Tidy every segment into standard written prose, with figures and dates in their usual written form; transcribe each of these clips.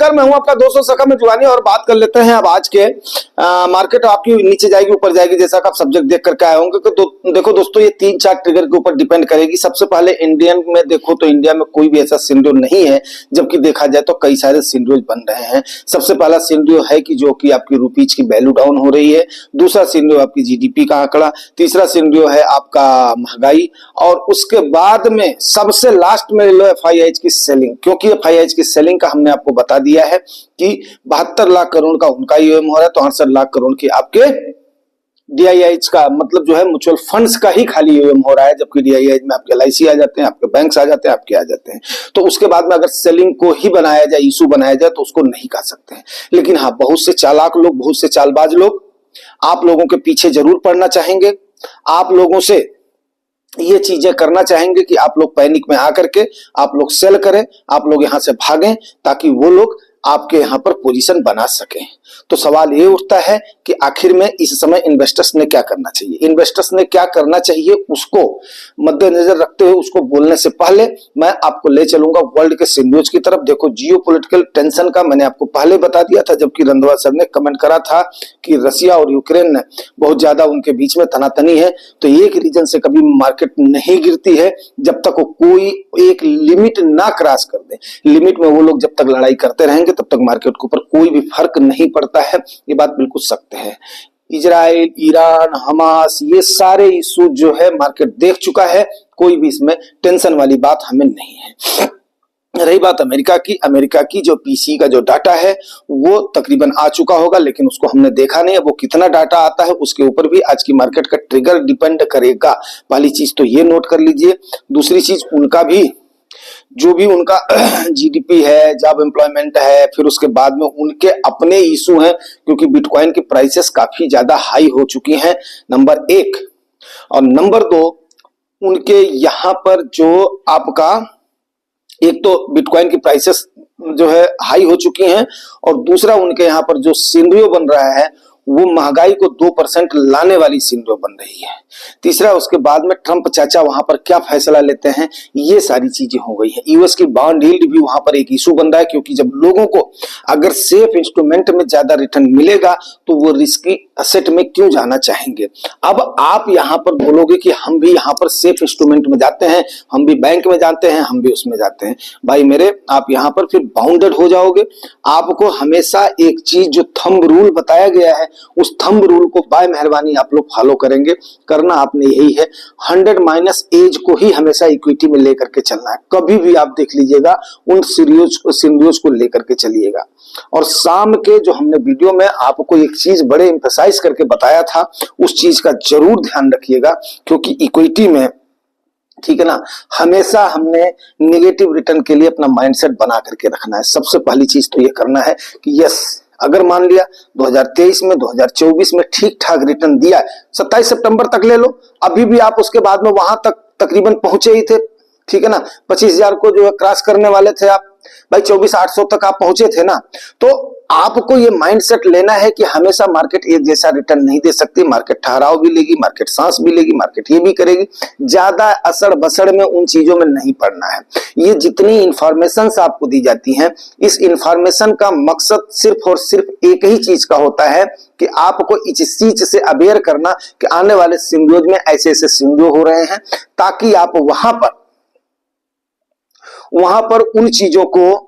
नमस्कार, मैं हूं आपका दोस्तों सखा जुवानी और बात कर लेते हैं अब आज के मार्केट आपकी नीचे जाएगी ऊपर जाएगी जैसा कि आप सब्जेक्ट देख करके आए होंगे। तो देखो दोस्तों, ये 3-4 ट्रिगर के ऊपर डिपेंड करेगी। सबसे पहले इंडियन में देखो तो इंडिया में कोई भी ऐसा सिनेरियो नहीं है, जबकि देखा जाए तो कई सारे सिनेरियो बन रहे हैं। सबसे पहला सिनेरियो है कि जो कि आपकी रुपीज की वैल्यू डाउन हो रही है। दूसरा सिनेरियो आपकी जीडीपी का आंकड़ा। तीसरा सिनेरियो है आपका महंगाई। और उसके बाद में सबसे लास्ट में लो एफआईआईज की सेलिंग, क्योंकि एफआईआईज की सेलिंग का हमने आपको बता दिया है कि 72 लाख करोड़ का उनका ईओएम हो रहा है, तो 68 लाख करोड़ की आपके डीआईआईज का मतलब जो है म्यूचुअल फंड्स का ही खाली ईओएम हो रहा है, जबकि डीआईआईज में आपके एलआईसी आ जाते हैं, आपके बैंक्स आ जाते हैं, आपके आ जाते हैं। तो उसके बाद में अगर सेलिंग को ही बनाया जाए, इशू बनाया जाए, तो उसको नहीं कह सकते हैं। लेकिन हाँ, बहुत से चालाक लोग, बहुत से चालबाज लोग आप लोगों के पीछे जरूर पड़ना चाहेंगे। आप लोगों से ये चीजें करना चाहेंगे कि आप लोग पैनिक में आकर के आप लोग सेल करें, आप लोग यहां से भागें, ताकि वो लोग आपके यहां पर पोजीशन बना सकें। तो सवाल ये उठता है कि आखिर में इस समय इन्वेस्टर्स ने क्या करना चाहिए। इन्वेस्टर्स ने क्या करना चाहिए उसको मद्देनजर रखते हुए उसको बोलने से पहले मैं आपको ले चलूंगा वर्ल्ड के सिनेरियोज की तरफ। देखो, जियोपॉलिटिकल टेंशन का मैंने आपको पहले बता दिया था, जबकि रंधवा सर ने कमेंट करा था कि रसिया और यूक्रेन ने बहुत ज्यादा उनके बीच में तनातनी है। तो एक रीजन से कभी मार्केट नहीं गिरती है जब तक वो कोई एक लिमिट ना क्रॉस कर दे। लिमिट में वो लोग जब तक लड़ाई करते रहेंगे तब तक मार्केट के ऊपर कोई भी फर्क नहीं पड़ता है। ये बात बिल्कुल सत्य है। इजराइल, ईरान, हमास, ये सारे इशू जो है मार्केट देख चुका है। कोई भी इसमें टेंशन वाली बात हमें नहीं है। रही बात अमेरिका की जो पीसी का जो डाटा है वो तकरीबन आ चुका होगा, लेकिन उसको हमने देखा नहीं है। वो कितना डाटा आता है उसके ऊपर भी आज की मार्केट का ट्रिगर डिपेंड करेगा। पहली चीज तो ये नोट कर लीजिए। दूसरी चीज, उनका भी जो भी उनका जीडीपी है, जॉब एम्प्लॉयमेंट है, फिर उसके बाद में उनके अपने इशू हैं, क्योंकि बिटकॉइन की प्राइसेस काफी ज्यादा हाई हो चुकी हैं, नंबर 1। और नंबर 2, उनके यहाँ पर जो आपका एक तो बिटकॉइन की प्राइसेस जो है हाई हो चुकी हैं, और दूसरा उनके यहाँ पर जो सिनेरियो बन रहा है वो महंगाई को 2% लाने वाली सिनेरियो बन रही है। तीसरा, उसके बाद में ट्रंप चाचा वहां पर क्या फैसला लेते हैं, ये सारी चीजें हो गई है। यूएस की बॉन्ड यील्ड भी वहां पर एक इशू बन रहा है, क्योंकि जब लोगों को अगर सेफ इंस्ट्रूमेंट में ज्यादा रिटर्न मिलेगा तो वो रिस्की एसेट में क्यों जाना चाहेंगे। अब आप यहाँ पर बोलोगे कि हम भी यहाँ पर सेफ इंस्ट्रूमेंट में जाते हैं, हम भी बैंक में जाते हैं, हम भी उसमें जाते हैं। भाई मेरे, आप यहाँ पर फिर बाउंडेड हो जाओगे। आपको हमेशा एक चीज जो थंब रूल बताया गया है, उस थंब रूल को बाय मेहरबानी आप लोग फॉलो करेंगे। करना आपने यही है, 100 माइनस एज को ही हमेशा इक्विटी में लेकर के चलना है। कभी भी आप देख लीजिएगा उन सिनेरियोज को लेकर के चलिएगा। और शाम के जो हमने वीडियो में आपको एक चीज बड़े एम्फसाइज करके बताया था, उस चीज का जरूर ध्यान रखिएगा, क्योंकि इक्विटी में, ठीक है ना, हमेशा हमने नेगेटिव रिटर्न के लिए अपना माइंडसेट बना करके रखना है। सबसे पहली चीज तो ये करना है कि यस, अगर मान लिया 2023 में 2024 में ठीक ठाक रिटर्न दिया है, 27 सितंबर तक ले लो, अभी भी आप उसके बाद में वहां तक तकरीबन पहुंचे ही थे, ठीक है ना। 25,000 को जो है क्रॉस करने वाले थे आप, भाई 24,800 तक आप पहुंचे थे ना। तो आपको ये माइंडसेट लेना है कि हमेशा मार्केट एक जैसा रिटर्न नहीं दे सकती। मार्केट ठहराव भी लेगी, मार्केट सांस भी लेगी, मार्केट ये भी करेगी। ज्यादा असड़ बसड़ में उन चीजों में नहीं पड़ना है। ये जितनी इंफॉर्मेशन आपको दी जाती हैं, इस इंफॉर्मेशन का मकसद सिर्फ और सिर्फ एक ही चीज का होता है कि आपको इस चीज से अवेयर करना कि आने वाले सिनेरियोज में ऐसे ऐसे सिनेरियो हो रहे हैं, ताकि आप वहां पर उन चीजों को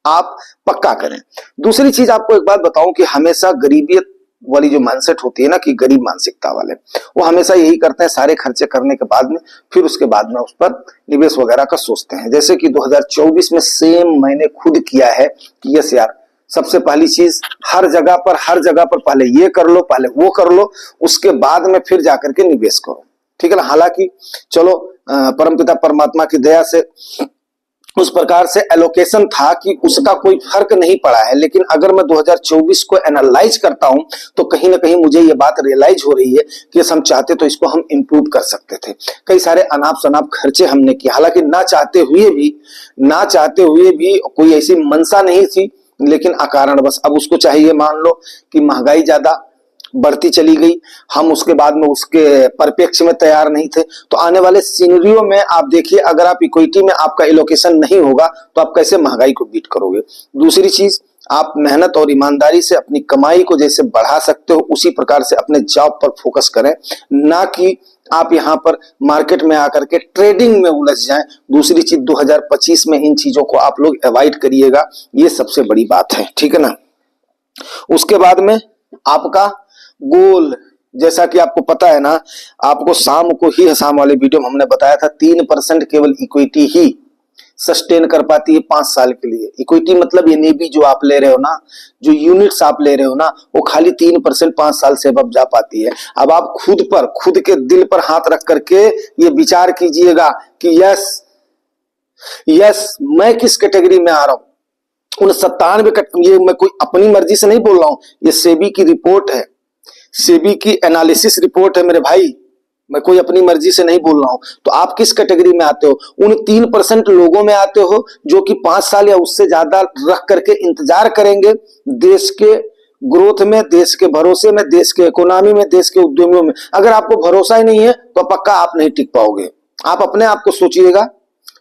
आप पक्का करें। दूसरी चीज आपको एक बात बताऊं कि हमेशा गरीबियत वाली जो माइंडसेट होती है ना, कि गरीब मानसिकता वाले, वो हमेशा यही करते हैं, सारे खर्चे करने के बाद में फिर उसके बाद में उस पर निवेश वगैरह का सोचते हैं। जैसे कि 2024 में सेम मैंने खुद किया है कि यस यार, सबसे पहली चीज हर जगह पर पहले ये कर लो, पहले वो कर लो, उसके बाद में फिर जाकर के निवेश करो, ठीक है ना। हालांकि चलो परमपिता परमात्मा की दया से उस प्रकार से एलोकेशन था कि उसका कोई फर्क नहीं पड़ा है, लेकिन अगर मैं 2024 को एनालाइज करता हूं तो कहीं ना कहीं मुझे ये बात रियलाइज हो रही है कि हम चाहते तो इसको हम इंप्रूव कर सकते थे। कई सारे अनाप शनाप खर्चे हमने किए, हालांकि ना चाहते हुए भी कोई ऐसी मंशा नहीं थी, लेकिन अकारण बस अब उसको चाहिए, मान लो कि महंगाई ज्यादा, बढ़ती चली गई, हम उसके बाद में उसके परिप्रेक्ष्य में तैयार नहीं थे। तो आने वाले सिनेरियो में आप देखिए, अगर आप इक्विटी में आपका एलोकेशन नहीं होगा तो आप कैसे महंगाई को बीट करोगे। दूसरी चीज, आप मेहनत और ईमानदारी से अपनी कमाई को जैसे बढ़ा सकते हो उसी प्रकार से अपने जॉब पर फोकस करें, ना कि आप यहां पर मार्केट में आकर के ट्रेडिंग में उलझ जाएं। दूसरी चीज, 2025 में इन चीजों को आप लोग अवॉइड करिएगा, ये सबसे बड़ी बात है, ठीक है ना। उसके बाद में आपका गोल, जैसा कि आपको पता है ना, आपको शाम को ही शाम वाले वीडियो में हमने बताया था 3% केवल इक्विटी ही सस्टेन कर पाती है 5 साल के लिए। इक्विटी मतलब ये नेबी जो आप ले रहे हो ना, जो यूनिट्स आप ले रहे हो ना, वो खाली 3% 5 साल से अब जा पाती है। अब आप खुद के दिल पर हाथ रख करके ये विचार कीजिएगा कि यस मैं किस कैटेगरी में आ रहा हूं। उन 97, ये मैं कोई अपनी मर्जी से नहीं बोल रहा हूं, ये सेबी की रिपोर्ट है, सेबी की एनालिसिस रिपोर्ट है मेरे भाई, मैं कोई अपनी मर्जी से नहीं बोल रहा हूं। तो आप किस कैटेगरी में आते हो? उन 3% लोगों में आते हो जो कि 5 साल या उससे ज्यादा रख करके इंतजार करेंगे देश के ग्रोथ में, देश के भरोसे में, देश के इकोनॉमी में, देश के उद्यमियों में। अगर आपको भरोसा ही नहीं है तो पक्का आप नहीं टिक पाओगे। आप अपने आप को सोचिएगा,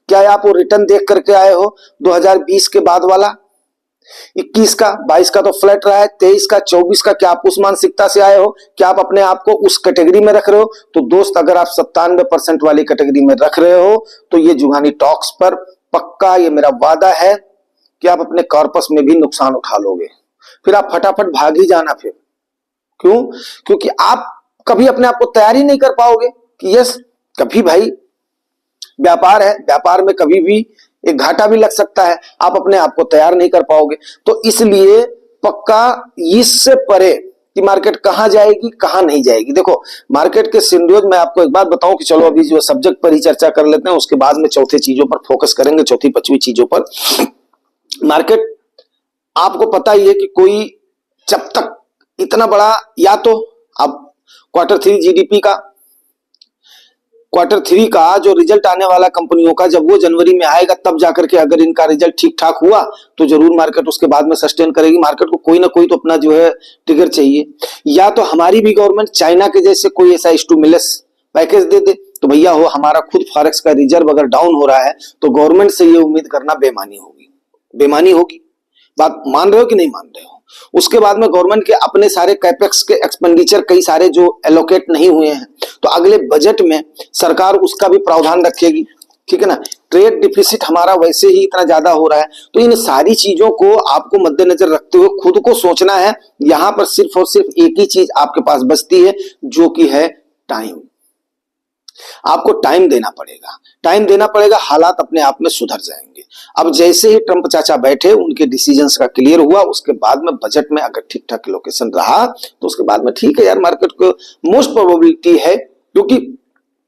क्या आप वो रिटर्न देख करके आए हो 2020 के बाद वाला? 21 का, 22 का तो फ्लैट रहा है, 23 का, 24 का, क्या आप उस मानसिकता से आए हो? क्या आप अपने आप को उस कैटेगरी में रख रहे हो? तो दोस्त, अगर आप 97% वाली कैटेगरी में रख रहे हो तो ये जुगानी टॉक्स पर पक्का, ये मेरा वादा है कि आप अपने कॉर्पस में भी नुकसान उठा लोगे। फिर आप फटाफट भाग ही जाना। फिर क्यों? क्योंकि आप कभी अपने आप को तैयार ही नहीं कर पाओगे कि यस, कभी भाई व्यापार है, व्यापार में कभी भी एक घाटा भी लग सकता है, आप अपने आप को तैयार नहीं कर पाओगे। तो इसलिए पक्का इससे परे कि मार्केट कहां जाएगी कहां नहीं जाएगी। देखो, मार्केट के सिनेरियोज में आपको एक बात बताऊं कि चलो अभी जो सब्जेक्ट पर ही चर्चा कर लेते हैं, उसके बाद में चौथे चीजों पर फोकस करेंगे, चौथी पांचवी चीजों पर। मार्केट आपको पता ही है कि कोई जब तक इतना बड़ा, या तो अब क्वार्टर थ्री का जो रिजल्ट आने वाला कंपनियों का, जब वो जनवरी में आएगा तब जाकर के अगर इनका रिजल्ट ठीक ठाक हुआ तो जरूर मार्केट उसके बाद में सस्टेन करेगी। मार्केट को कोई ना कोई तो अपना जो है ट्रिगर चाहिए, या तो हमारी भी गवर्नमेंट चाइना के जैसे कोई ऐसा स्टिमुलस पैकेज दे दे। तो भैया हो, हमारा खुद फॉरेक्स का रिजर्व अगर डाउन हो रहा है तो गवर्नमेंट से ये उम्मीद करना बेमानी होगी। बात मान रहे हो कि नहीं मान रहे हो? उसके बाद में गवर्नमेंट के अपने सारे कैपेक्स के एक्सपेंडिचर कई सारे जो एलोकेट नहीं हुए हैं, तो अगले बजट में सरकार उसका भी प्रावधान रखेगी, ठीक है ना। ट्रेड डिफिसिट हमारा वैसे ही इतना ज्यादा हो रहा है। तो इन सारी चीजों को आपको मद्देनजर रखते हुए खुद को सोचना है। यहां पर सिर्फ और सिर्फ एक ही चीज आपके पास बचती है, जो कि है टाइम। आपको टाइम देना पड़ेगा, हालात अपने आप में सुधर जाएंगे। अब जैसे ही ट्रंप चाचा बैठे, उनके डिसीजंस का क्लियर हुआ, उसके बाद में बजट में अगर ठीक ठाक लोकेशन रहा तो उसके बाद में ठीक है यार, मार्केट को मोस्ट प्रोबेबिलिटी है, क्योंकि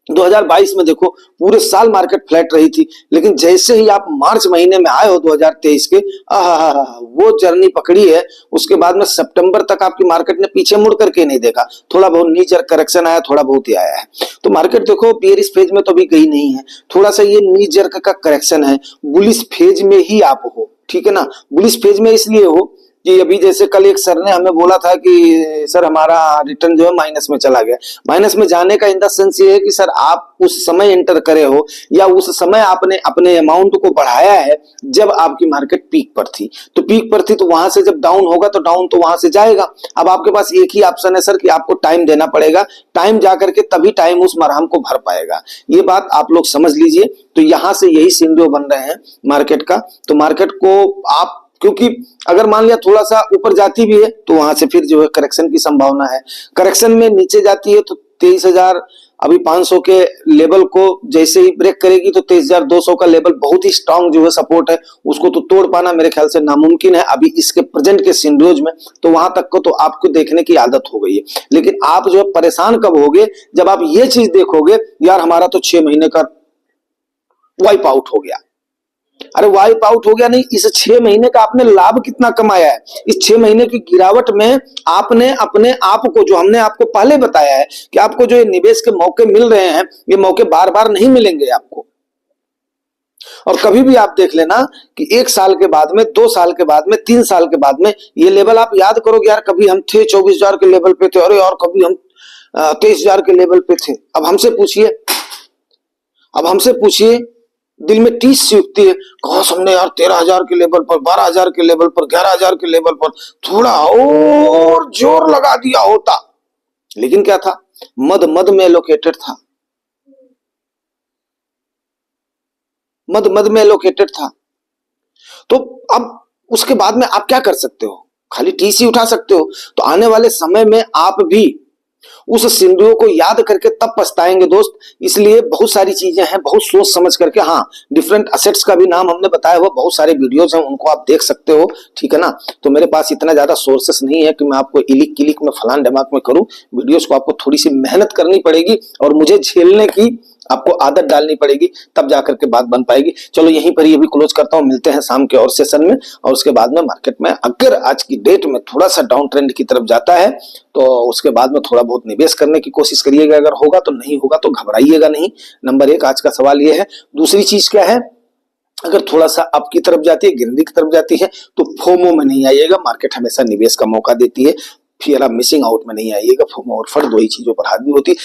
2022 में देखो पूरे साल मार्केट फ्लैट रही थी, लेकिन जैसे ही आप मार्च महीने में आए हो 2023 के, वो जर्नी पकड़ी है। उसके बाद में सितंबर तक आपकी मार्केट ने पीछे मुड़ करके नहीं देखा, थोड़ा बहुत नीचे करेक्शन आया, थोड़ा बहुत ही आया है। तो मार्केट देखो बेयरिश फेज में तो अभी गई नहीं है, थोड़ा सा ये नी जर्क का करेक्शन है। बुलिश फेज में ही आप हो, ठीक है ना। बुलिश फेज में इसलिए हो कि अभी जैसे कल एक सर ने हमें बोला था कि सर हमारा रिटर्न जो है माइनस में चला गया। माइनस में जाने का इन द सेंस ये है कि सर आप उस समय एंटर करे हो या उस समय आपने अपने अमाउंट को बढ़ाया है जब आपकी मार्केट पीक पर थी। तो पीक पर थी तो वहां से जब डाउन होगा तो डाउन तो वहां से जाएगा। अब आपके पास एक ही ऑप्शन है सर कि आपको टाइम देना पड़ेगा, टाइम जाकर के तभी टाइम उस मरहम को भर पाएगा। ये बात आप लोग समझ लीजिए। तो यहां से यही सिनेरियो बन रहे हैं मार्केट का। तो मार्केट को आप, क्योंकि अगर मान लिया थोड़ा सा ऊपर जाती भी है तो वहां से फिर जो है करेक्शन की संभावना है। करेक्शन में नीचे जाती है तो 23,000 अभी 500 के लेवल को जैसे ही ब्रेक करेगी तो 23,200 का लेवल बहुत ही स्ट्रांग जो है सपोर्ट है, उसको तो तोड़ पाना मेरे ख्याल से नामुमकिन है अभी इसके प्रेजेंट के सिनेरियोज में। तो वहां तक को तो आपको देखने की आदत हो गई है, लेकिन आप जो है परेशान कब होगे जब आप ये चीज देखोगे यार हमारा तो 6 महीने का वाइप आउट हो गया। अरे वाइप आउट हो गया नहीं, इस 6 महीने का आपने लाभ कितना कमाया है। इस 6 महीने की गिरावट में आपने अपने आप को, जो हमने आपको पहले बताया है कि आपको जो ये निवेश के मौके मिल रहे हैं, ये मौके बार बार नहीं मिलेंगे आपको। और कभी भी आप देख लेना कि 1 साल के बाद में, 2 साल के बाद में, 3 साल के बाद में ये लेवल आप याद करोगे, यार कभी हम थे 24,000 के लेवल पे थे, अरे यार कभी हम 23,000 के लेवल पे थे। अब हमसे पूछिए दिल में टीस सी उठती है, काश हमने यार 13,000 के लेवल पर, 12,000 के लेवल पर, 11,000 के लेवल पर थोड़ा और जोर लगा दिया होता। लेकिन क्या था, मद मद में एलोकेटेड था, मद में एलोकेटेड था। तो अब उसके बाद में आप क्या कर सकते हो, खाली टीसी उठा सकते हो। तो आने वाले समय में आप भी उस सिंधुओं को याद करके तब पछताएंगे दोस्त। इसलिए बहुत सारी चीजें हैं, बहुत सोच समझ करके, हाँ डिफरेंट असेट्स का भी नाम हमने बताया हुआ, बहुत सारे वीडियोस हैं, उनको आप देख सकते हो, ठीक है ना। तो मेरे पास इतना ज्यादा सोर्सेस नहीं है कि मैं आपको इलिक किलिक में फलान ढमाक में करूं। वीडियोस को आपको थोड़ी सी मेहनत करनी पड़ेगी और मुझे झेलने की आपको आदत डालनी पड़ेगी, तब जाकर के बात बन पाएगी। चलो यहीं पर ये भी क्लोज करता हूं, मिलते हैं शाम के और सेशन में। और उसके बाद में मार्केट में अगर आज की डेट में थोड़ा सा डाउन ट्रेंड की तरफ जाता है तो उसके बाद में थोड़ा बहुत निवेश करने की कोशिश करिएगा, अगर होगा तो, नहीं होगा तो घबराइएगा नहीं। नंबर 1 आज का सवाल ये है। दूसरी चीज क्या है, अगर थोड़ा सा अप की तरफ जाती है, गिरने की तरफ जाती है, तो फोमो में नहीं आइएगा। मार्केट हमेशा निवेश का मौका देती है, फियर ऑफ मिसिंग आउट में नहीं आइएगा। फोमो और फट 2 ही चीजों पर हावी होती है।